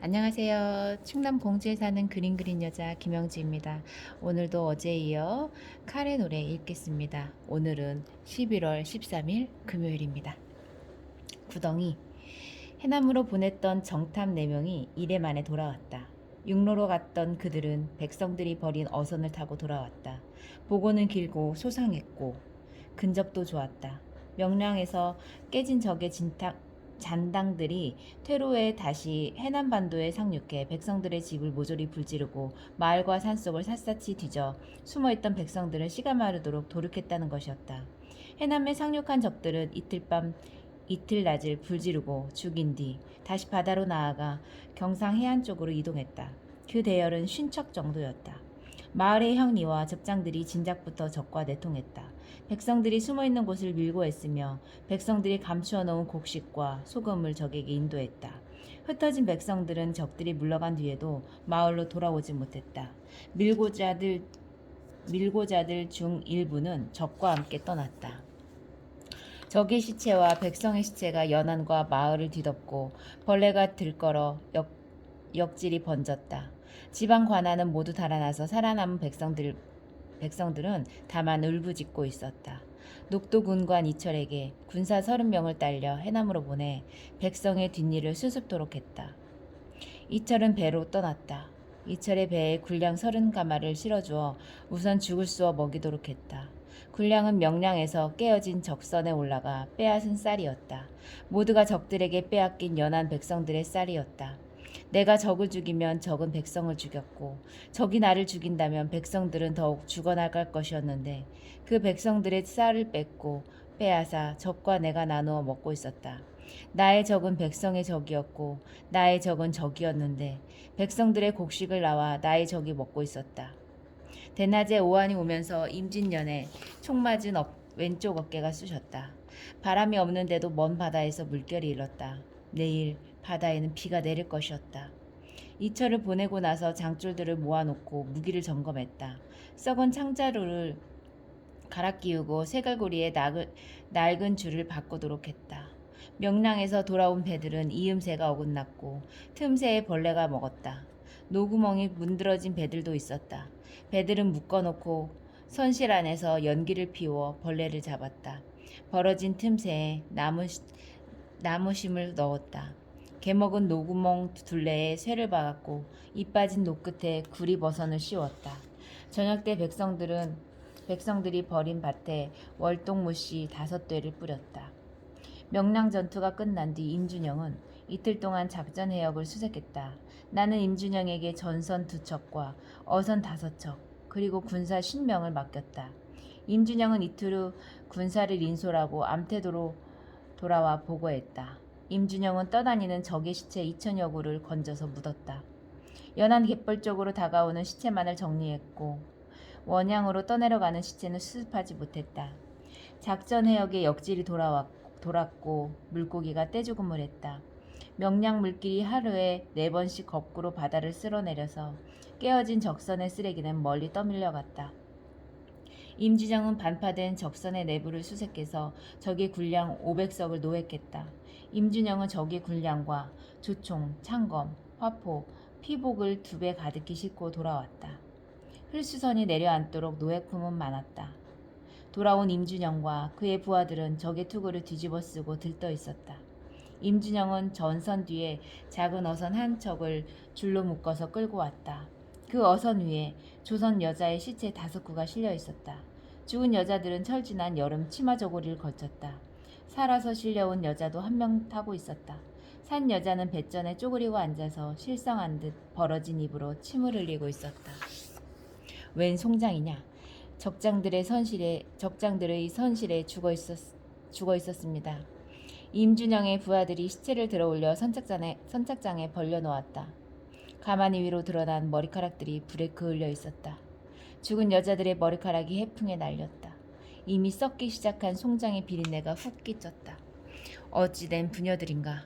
안녕하세요. 충남 공주에 사는 그림 그린 여자 김영지입니다. 오늘도 어제에 이어 칼의 노래 읽겠습니다. 오늘은 11월 13일 금요일입니다. 구덩이. 해남으로 보냈던 정탐 4명이 이래 만에 돌아왔다. 육로로 갔던 그들은 백성들이 버린 어선을 타고 돌아왔다. 보고는 길고 소상했고 근접도 좋았다. 명량에서 깨진 적의 잔당들이 퇴로에 다시 해남반도에 상륙해 백성들의 집을 모조리 불지르고 마을과 산속을 샅샅이 뒤져 숨어있던 백성들은 씨가 마르도록 도륙했다는 것이었다. 해남에 상륙한 적들은 이틀낮을 불지르고 죽인 뒤 다시 바다로 나아가 경상 해안 쪽으로 이동했다. 그 대열은 50척 정도였다. 마을의 형리와 접장들이 진작부터 적과 내통했다. 백성들이 숨어있는 곳을 밀고 애쓰며 백성들이 감추어 놓은 곡식과 소금을 적에게 인도했다. 흩어진 백성들은 적들이 물러간 뒤에도 마을로 돌아오지 못했다. 밀고자들 중 일부는 적과 함께 떠났다. 적의 시체와 백성의 시체가 연안과 마을을 뒤덮고 벌레가 들끓어 역질이 번졌다. 지방 관아는 모두 달아나서 살아남은 백성들은 다만 울부짖고 있었다. 녹도 군관 이철에게 군사 30명을 딸려 해남으로 보내 백성의 뒷일을 수습토록 했다. 이철은 배로 떠났다. 이철의 배에 군량 30가마를 실어주어 우선 죽을 쑤어 먹이도록 했다. 군량은 명량에서 깨어진 적선에 올라가 빼앗은 쌀이었다. 모두가 적들에게 빼앗긴 연한 백성들의 쌀이었다. 내가 적을 죽이면 적은 백성을 죽였고 적이 나를 죽인다면 백성들은 더욱 죽어나갈 것이었는데 그 백성들의 쌀을 뺏고 빼앗아 적과 내가 나누어 먹고 있었다. 나의 적은 백성의 적이었고 나의 적은 적이었는데 백성들의 곡식을 나와 나의 적이 먹고 있었다. 대낮에 오한이 오면서 임진년에 총 맞은 왼쪽 어깨가 쑤셨다. 바람이 없는데도 먼 바다에서 물결이 일었다. 내일 바다에는 비가 내릴 것이었다. 이철을 보내고 나서 장졸들을 모아놓고 무기를 점검했다. 썩은 창자루를 갈아 끼우고 쇠갈고리에 낡은 줄을 바꾸도록 했다. 명량에서 돌아온 배들은 이음새가 어긋났고 틈새에 벌레가 먹었다. 노구멍이 문드러진 배들도 있었다. 배들은 묶어놓고 선실 안에서 연기를 피워 벌레를 잡았다. 벌어진 틈새에 나무심을 넣었다. 개먹은 노구멍 둘레에 쇠를 박았고 이 빠진 노 끝에 구리버선을 씌웠다. 저녁 때 백성들이 버린 밭에 월동무씨 5대를 뿌렸다. 명량 전투가 끝난 뒤 임준영은 이틀 동안 작전 해역을 수색했다. 나는 임준영에게 전선 2척과 어선 5척 그리고 군사 50명을 맡겼다. 임준영은 이틀 후 군사를 인솔하고 암태도로 돌아와 보고했다. 임준영은 떠다니는 적의 시체 2천여 구를 건져서 묻었다. 연안 갯벌 쪽으로 다가오는 시체만을 정리했고 원양으로 떠내려가는 시체는 수습하지 못했다. 작전 해역에 역질이 돌았고 물고기가 떼죽음을 했다. 명량 물길이 하루에 4번씩 거꾸로 바다를 쓸어내려서 깨어진 적선의 쓰레기는 멀리 떠밀려갔다. 임준영은 반파된 적선의 내부를 수색해서 적의 군량 500석을 노획했다. 임준영은 적의 군량과 조총, 창검, 화포, 피복을 2배 가득히 싣고 돌아왔다. 흘수선이 내려앉도록 노획품은 많았다. 돌아온 임준영과 그의 부하들은 적의 투구를 뒤집어 쓰고 들떠 있었다. 임준영은 전선 뒤에 작은 어선 한 척을 줄로 묶어서 끌고 왔다. 그 어선 위에 조선 여자의 시체 5구가 실려 있었다. 죽은 여자들은 철진한 여름 치마 저고리를 걸쳤다. 살아서 실려온 여자도 1명 타고 있었다. 산 여자는 뱃전에 쪼그리고 앉아서 실성한 듯 벌어진 입으로 침을 흘리고 있었다. 웬 송장이냐? 적장들의 선실에 죽어 있었습니다. 임준영의 부하들이 시체를 들어올려 선착장에 벌려놓았다. 가마니 위로 드러난 머리카락들이 불에 그을려 있었다. 죽은 여자들의 머리카락이 해풍에 날렸다. 이미 썩기 시작한 송장의 비린내가 훅 끼쳤다. 어찌된 부녀들인가.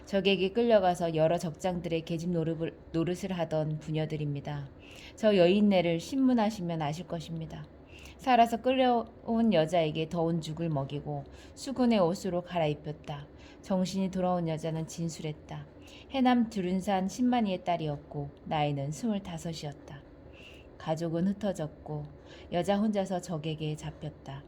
적에게 끌려가서 여러 적장들의 계집 노릇을 하던 부녀들입니다. 저 여인네를 신문하시면 아실 것입니다. 살아서 끌려온 여자에게 더운 죽을 먹이고 수군의 옷으로 갈아입혔다. 정신이 돌아온 여자는 진술했다. 해남 두른산 신만이의 딸이었고 나이는 25이었다. 가족은 흩어졌고 여자 혼자서 적에게 잡혔다.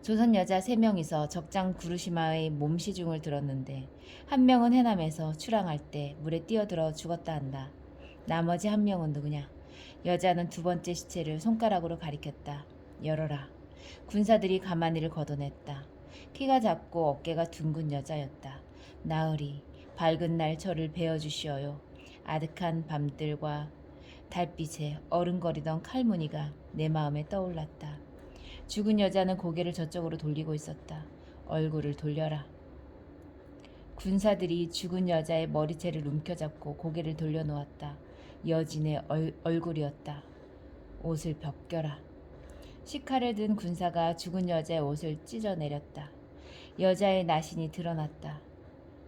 조선 여자 3명이서 적장 구르시마의 몸 시중을 들었는데 한 명은 해남에서 출항할 때 물에 뛰어들어 죽었다 한다. 나머지 한 명은 누구냐? 여자는 두 번째 시체를 손가락으로 가리켰다. 열어라. 군사들이 가마니를 걷어냈다. 키가 작고 어깨가 둥근 여자였다. 나으리, 밝은 날 저를 베어주시어요. 아득한 밤들과 달빛에 어른거리던 칼무늬가 내 마음에 떠올랐다. 죽은 여자는 고개를 저쪽으로 돌리고 있었다. 얼굴을 돌려라. 군사들이 죽은 여자의 머리채를 움켜잡고 고개를 돌려놓았다. 여진의 얼굴이었다. 옷을 벗겨라. 시칼을 든 군사가 죽은 여자의 옷을 찢어내렸다. 여자의 나신이 드러났다.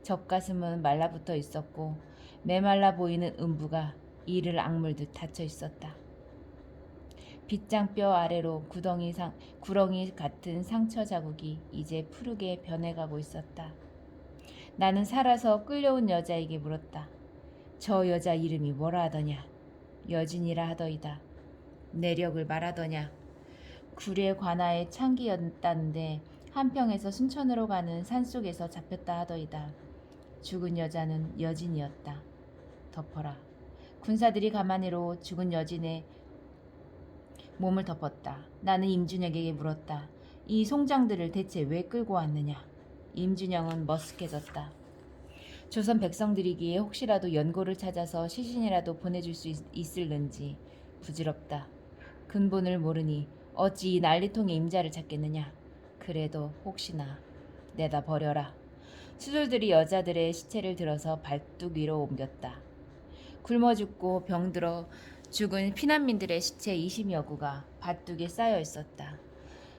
젖가슴은 말라붙어 있었고 메말라 보이는 음부가 이를 악물듯 닫혀 있었다. 빗장뼈 아래로 구렁이 같은 상처 자국이 이제 푸르게 변해가고 있었다. 나는 살아서 끌려온 여자에게 물었다. 저 여자 이름이 뭐라 하더냐? 여진이라 하더이다. 내력을 말하더냐? 구례 관아의 창기였다는데 한평에서 순천으로 가는 산속에서 잡혔다 하더이다. 죽은 여자는 여진이었다. 덮어라. 군사들이 가마니로 죽은 여진의 몸을 덮었다. 나는 임준혁에게 물었다. 이 송장들을 대체 왜 끌고 왔느냐? 임준영은 머쓱해졌다. 조선 백성들이기에 혹시라도 연고를 찾아서 시신이라도 보내줄 수 있을는지 부질없다. 근본을 모르니 어찌 이 난리통의 임자를 찾겠느냐? 그래도 혹시나 내다 버려라. 수졸들이 여자들의 시체를 들어서 발뚝 위로 옮겼다. 굶어 죽고 병들어 죽은 피난민들의 시체 20여 구가 밭둑에 쌓여 있었다.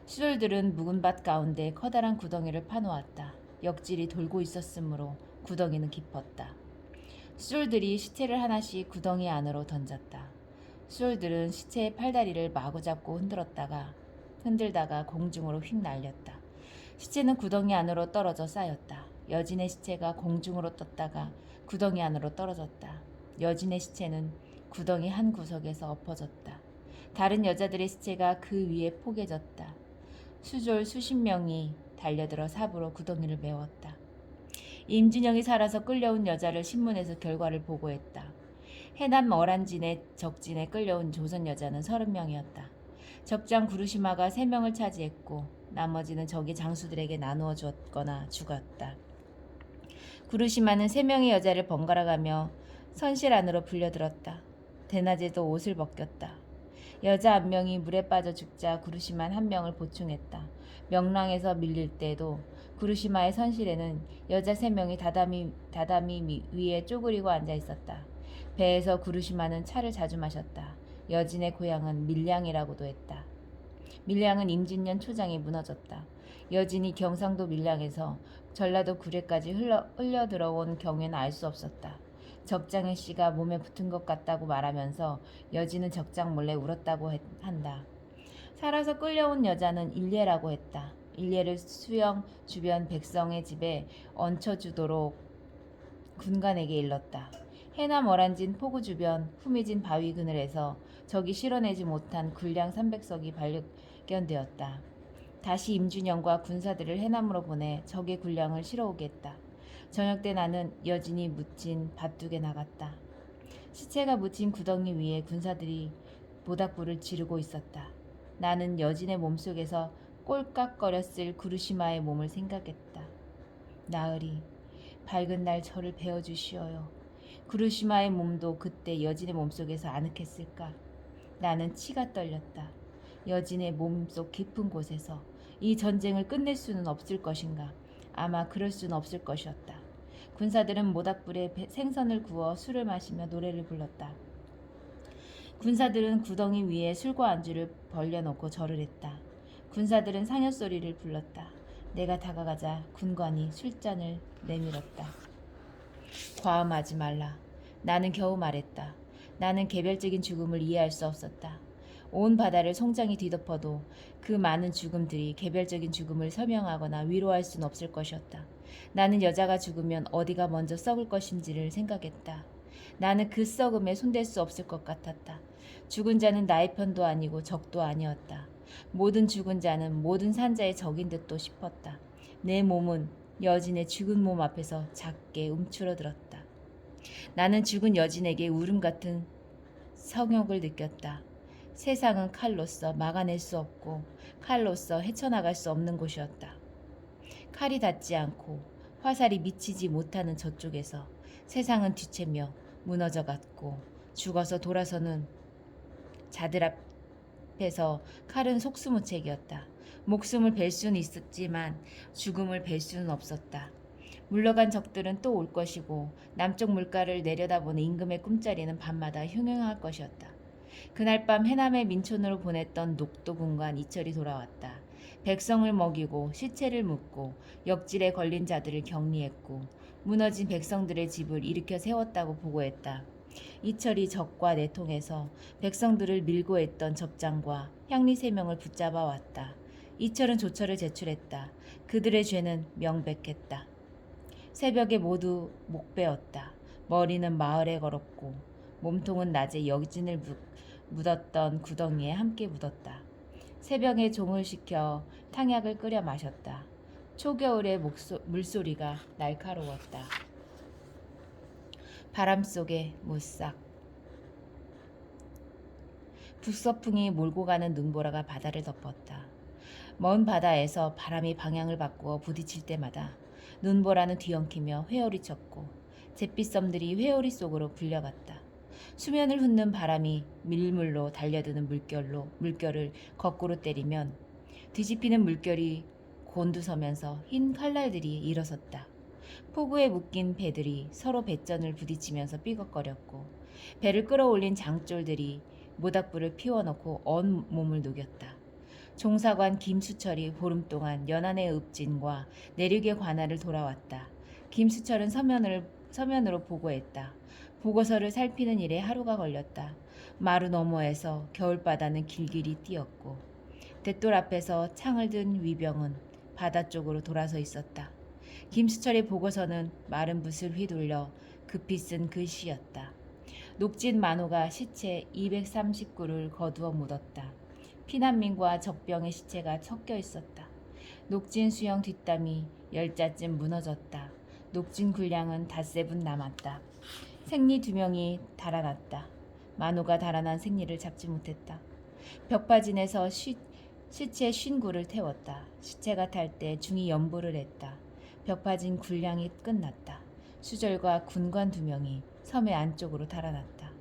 수졸들은 묵은 밭 가운데 커다란 구덩이를 파놓았다. 역질이 돌고 있었으므로 구덩이는 깊었다. 수졸들이 시체를 하나씩 구덩이 안으로 던졌다. 수졸들은 시체의 팔다리를 마구 잡고 흔들다가 공중으로 휙 날렸다. 시체는 구덩이 안으로 떨어져 쌓였다. 여진의 시체가 공중으로 떴다가 구덩이 안으로 떨어졌다. 여진의 시체는 구덩이 한 구석에서 엎어졌다. 다른 여자들의 시체가 그 위에 포개졌다. 수졸 수십 명이 달려들어 삽으로 구덩이를 메웠다. 임준영이 살아서 끌려온 여자를 신문에서 결과를 보고했다. 해남 어란진의 적진에 끌려온 조선 여자는 30명이었다. 적장 구르시마가 3명을 차지했고 나머지는 적이 장수들에게 나누어 주었거나 죽었다. 구르시마는 3명의 여자를 번갈아가며 선실 안으로 불려들었다. 대낮에도 옷을 벗겼다. 여자 한 명이 물에 빠져 죽자 구르시만 한 명을 보충했다. 명랑에서 밀릴 때도 구르시마의 선실에는 여자 3명이 다다미 위에 쪼그리고 앉아 있었다. 배에서 구르시마는 차를 자주 마셨다. 여진의 고향은 밀량이라고도 했다. 밀량은 임진년 초장에 무너졌다. 여진이 경상도 밀량에서 전라도 구례까지 흘려 들어온 경위는 알 수 없었다. 적장의 씨가 몸에 붙은 것 같다고 말하면서 여진은 적장 몰래 울었다고 한다. 살아서 끌려온 여자는 일례라고 했다. 일례를 수영 주변 백성의 집에 얹혀주도록 군관에게 일렀다. 해남 어란진 포구 주변 후미진 바위 그늘에서 적이 실어내지 못한 군량 300석이 발견되었다. 다시 임준영과 군사들을 해남으로 보내 적의 군량을 실어오겠다. 저녁 때 나는 여진이 묻힌 밭둑에 나갔다. 시체가 묻힌 구덩이 위에 군사들이 모닥불을 지르고 있었다. 나는 여진의 몸속에서 꼴깍거렸을 구르시마의 몸을 생각했다. 나으리, 밝은 날 저를 베어주시어요. 구르시마의 몸도 그때 여진의 몸속에서 아늑했을까? 나는 치가 떨렸다. 여진의 몸속 깊은 곳에서 이 전쟁을 끝낼 수는 없을 것인가? 아마 그럴 수는 없을 것이었다. 군사들은 모닥불에 생선을 구워 술을 마시며 노래를 불렀다. 군사들은 구덩이 위에 술과 안주를 벌려놓고 절을 했다. 군사들은 상여소리를 불렀다. 내가 다가가자 군관이 술잔을 내밀었다. 과음하지 말라. 나는 겨우 말했다. 나는 개별적인 죽음을 이해할 수 없었다. 온 바다를 송장이 뒤덮어도 그 많은 죽음들이 개별적인 죽음을 설명하거나 위로할 수는 없을 것이었다. 나는 여자가 죽으면 어디가 먼저 썩을 것인지를 생각했다. 나는 그 썩음에 손댈 수 없을 것 같았다. 죽은 자는 나의 편도 아니고 적도 아니었다. 모든 죽은 자는 모든 산자의 적인 듯도 싶었다. 내 몸은 여진의 죽은 몸 앞에서 작게 움츠러들었다. 나는 죽은 여진에게 울음 같은 성욕을 느꼈다. 세상은 칼로서 막아낼 수 없고 칼로서 헤쳐나갈 수 없는 곳이었다. 칼이 닿지 않고 화살이 미치지 못하는 저쪽에서 세상은 뒤채며 무너져갔고 죽어서 돌아서는 자들 앞에서 칼은 속수무책이었다. 목숨을 벨 수는 있었지만 죽음을 벨 수는 없었다. 물러간 적들은 또 올 것이고 남쪽 물가를 내려다보는 임금의 꿈자리는 밤마다 흉흉할 것이었다. 그날 밤 해남의 민촌으로 보냈던 녹도군관 이철이 돌아왔다. 백성을 먹이고 시체를 묻고 역질에 걸린 자들을 격리했고 무너진 백성들의 집을 일으켜 세웠다고 보고했다. 이철이 적과 내통해서 백성들을 밀고 했던 적장과 향리 3명을 붙잡아 왔다. 이철은 조처를 제출했다. 그들의 죄는 명백했다. 새벽에 모두 목베었다. 머리는 마을에 걸었고 몸통은 낮에 여진을 묻었던 구덩이에 함께 묻었다. 새벽에 종을 시켜 탕약을 끓여 마셨다. 초겨울의 물소리가 날카로웠다. 바람 속에 무싹 북서풍이 몰고 가는 눈보라가 바다를 덮었다. 먼 바다에서 바람이 방향을 바꾸어 부딪힐 때마다 눈보라는 뒤엉키며 회오리 쳤고 잿빛섬들이 회오리 속으로 불려갔다. 수면을 훑는 바람이 밀물로 달려드는 물결을 거꾸로 때리면 뒤집히는 물결이 곤두서면서 흰 칼날들이 일어섰다. 폭우에 묶인 배들이 서로 배전을 부딪히면서 삐걱거렸고 배를 끌어올린 장쫄들이 모닥불을 피워놓고 언 몸을 녹였다. 종사관 김수철이 보름 동안 연안의 읍진과 내륙의 관할을 돌아왔다. 김수철은 서면으로 보고했다. 보고서를 살피는 일에 하루가 걸렸다. 마루 너머에서 겨울바다는 길길이 뛰었고 대돌 앞에서 창을 든 위병은 바다 쪽으로 돌아서 있었다. 김수철의 보고서는 마른 붓을 휘둘러 급히 쓴 글씨였다. 녹진 만호가 시체 239를 거두어 묻었다. 피난민과 적병의 시체가 섞여 있었다. 녹진 수영 뒷담이 10자쯤 무너졌다. 녹진 군량은 닷새분 남았다. 생리 2명이 달아났다. 만호가 달아난 생리를 잡지 못했다. 벽파진에서 시체 59를 태웠다. 시체가 탈 때 중이 연보를 했다. 벽파진 군량이 끝났다. 수절과 군관 2명이 섬의 안쪽으로 달아났다.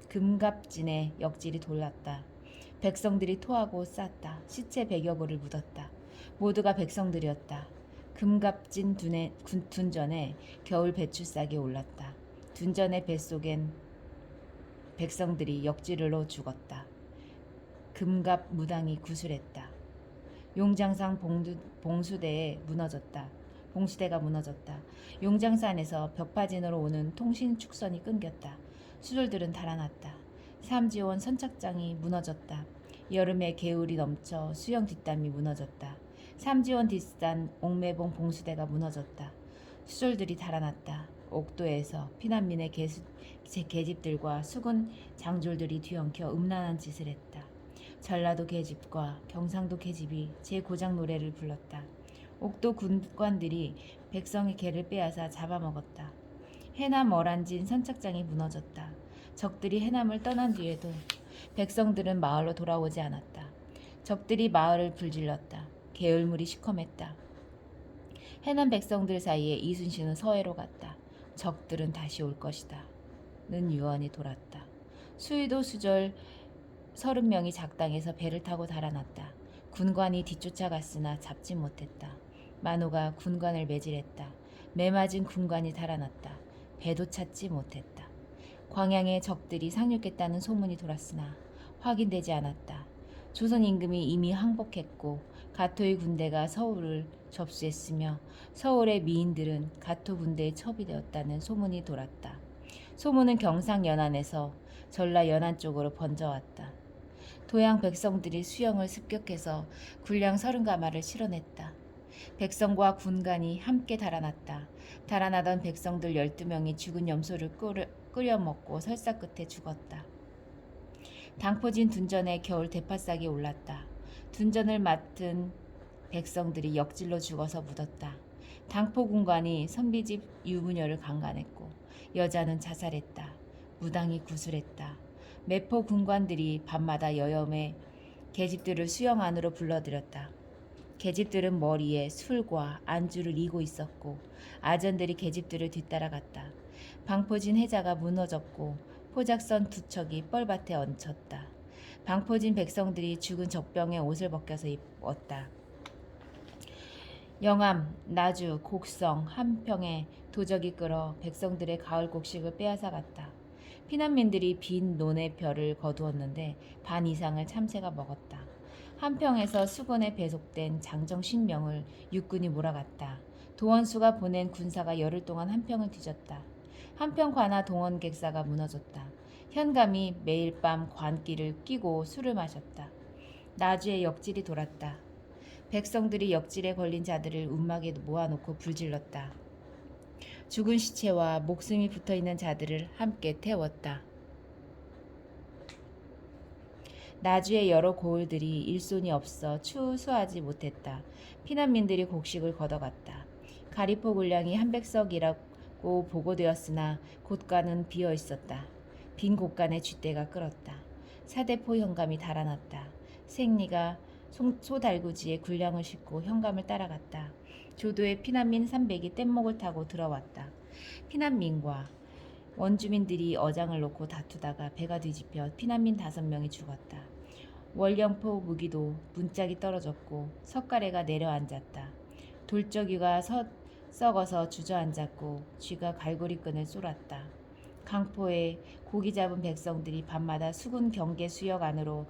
금갑진의 역질이 돌았다. 백성들이 토하고 쌌다. 시체 100여 보를 묻었다. 모두가 백성들이었다. 금갑진 둔전에 겨울 배추싹이 올랐다. 둔전의 뱃속엔 백성들이 역질로 죽었다. 금갑 무당이 구술했다. 용장산 봉수대가 무너졌다. 용장산에서 벽파진으로 오는 통신 축선이 끊겼다. 수졸들은 달아났다. 삼지원 선착장이 무너졌다. 여름에 개울이 넘쳐 수영 뒷담이 무너졌다. 삼지원 뒷산 옥매봉 봉수대가 무너졌다. 수졸들이 달아났다. 옥도에서 피난민의 계집들과 수군 장졸들이 뒤엉켜 음란한 짓을 했다. 전라도 계집과 경상도 계집이 제 고장 노래를 불렀다. 옥도 군관들이 백성의 개를 빼앗아 잡아먹었다. 해남 어란진 선착장이 무너졌다. 적들이 해남을 떠난 뒤에도 백성들은 마을로 돌아오지 않았다. 적들이 마을을 불질렀다. 계열물이 시커맸다. 해남 백성들 사이에 이순신은 서해로 갔다. 적들은 다시 올 것이다. 는 유언이 돌았다. 수의도 수절 30명이 작당에서 배를 타고 달아났다. 군관이 뒤쫓아갔으나 잡지 못했다. 만호가 군관을 매질했다. 매맞은 군관이 달아났다. 배도 찾지 못했다. 광양에 적들이 상륙했다는 소문이 돌았으나 확인되지 않았다. 조선 임금이 이미 항복했고 가토의 군대가 서울을 접수했으며 서울의 미인들은 가토 군대에 첩이 되었다는 소문이 돌았다. 소문은 경상 연안에서 전라 연안 쪽으로 번져왔다. 도양 백성들이 수영을 습격해서 군량 30가마를 실어냈다. 백성과 군관이 함께 달아났다. 달아나던 백성들 12명이 죽은 염소를 끓여 먹고 설사 끝에 죽었다. 당포진 둔전에 겨울 대파싹이 올랐다. 둔전을 맡은 백성들이 역질로 죽어서 묻었다. 당포 군관이 선비집 유부녀를 강간했고 여자는 자살했다. 무당이 구술했다. 매포 군관들이 밤마다 여염에 계집들을 수영 안으로 불러들였다. 계집들은 머리에 술과 안주를 이고 있었고 아전들이 계집들을 뒤따라갔다. 방포진 해자가 무너졌고 포작선 두 척이 뻘밭에 얹혔다. 방포진 백성들이 죽은 적병에 옷을 벗겨서 입었다. 영암, 나주, 곡성, 한평에 도적이 끌어 백성들의 가을 곡식을 빼앗아 갔다. 피난민들이 빈 논의 벼를 거두었는데 반 이상을 참새가 먹었다. 한평에서 수군에 배속된 장정 50명을 육군이 몰아갔다. 도원수가 보낸 군사가 열흘 동안 한평을 뒤졌다. 한평 관아 동원객사가 무너졌다. 현감이 매일 밤 관기를 끼고 술을 마셨다. 나주에 역질이 돌았다. 백성들이 역질에 걸린 자들을 움막에 모아놓고 불질렀다. 죽은 시체와 목숨이 붙어있는 자들을 함께 태웠다. 나주의 여러 고을들이 일손이 없어 추수하지 못했다. 피난민들이 곡식을 걷어갔다. 가리포 군량이 한백석이라고 보고되었으나 곳간은 비어 있었다. 빈 곳간에 쥐떼가 끌었다. 사대포 현감이 달아났다. 생리가 소달구지에 군량을 싣고 현감을 따라갔다. 조도에 피난민 300이 뗏목을 타고 들어왔다. 피난민과 원주민들이 어장을 놓고 다투다가 배가 뒤집혀 피난민 5명이 죽었다. 월령포 무기도 문짝이 떨어졌고 석가래가 내려앉았다. 돌적이가 썩어서 주저앉았고 쥐가 갈고리끈을 쏠았다. 강포에 고기 잡은 백성들이 밤마다 수군 경계 수역 안으로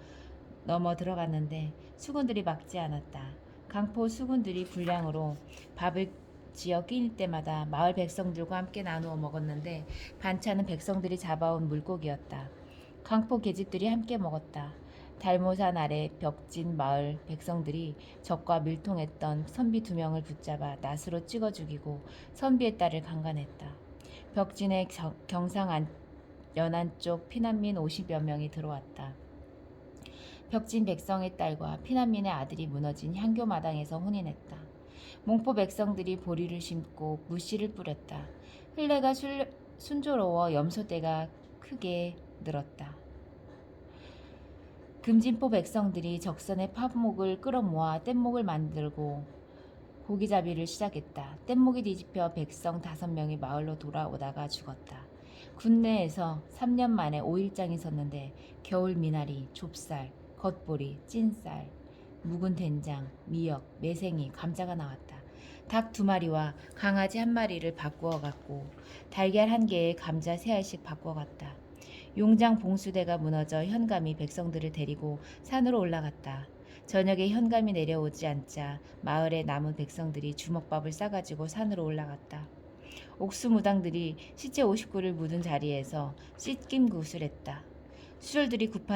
넘어 들어갔는데 수군들이 막지 않았다. 강포 수군들이 군량으로 밥을 지어 끼닐 때마다 마을 백성들과 함께 나누어 먹었는데 반찬은 백성들이 잡아온 물고기였다. 강포 계집들이 함께 먹었다. 달모산 아래 벽진 마을 백성들이 적과 밀통했던 선비 2명을 붙잡아 낫으로 찍어 죽이고 선비의 딸을 강간했다. 벽진의 경상 연안 쪽 피난민 50여 명이 들어왔다. 벽진 백성의 딸과 피난민의 아들이 무너진 향교 마당에서 혼인했다. 몽포 백성들이 보리를 심고 무씨를 뿌렸다. 흘레가 순조로워 염소떼가 크게 늘었다. 금진포 백성들이 적선의 팝목을 끌어모아 뗏목을 만들고 고기잡이를 시작했다. 뗏목이 뒤집혀 백성 5명이 마을로 돌아오다가 죽었다. 군내에서 3년 만에 5일장이 섰는데 겨울 미나리, 좁쌀, 겉보리, 찐쌀, 묵은 된장, 미역, 매생이, 감자가 나왔다. 닭 2마리와 강아지 1마리를 바꾸어 갔고 달걀 1개에 감자 3알씩 바꾸어 갔다. 용장 봉수대가 무너져 현감이 백성들을 데리고 산으로 올라갔다. 저녁에 현감이 내려오지 않자 마을에 남은 백성들이 주먹밥을 싸가지고 산으로 올라갔다. 옥수무당들이 시체 59를 묻은 자리에서 씻김 구슬했다. 수절들이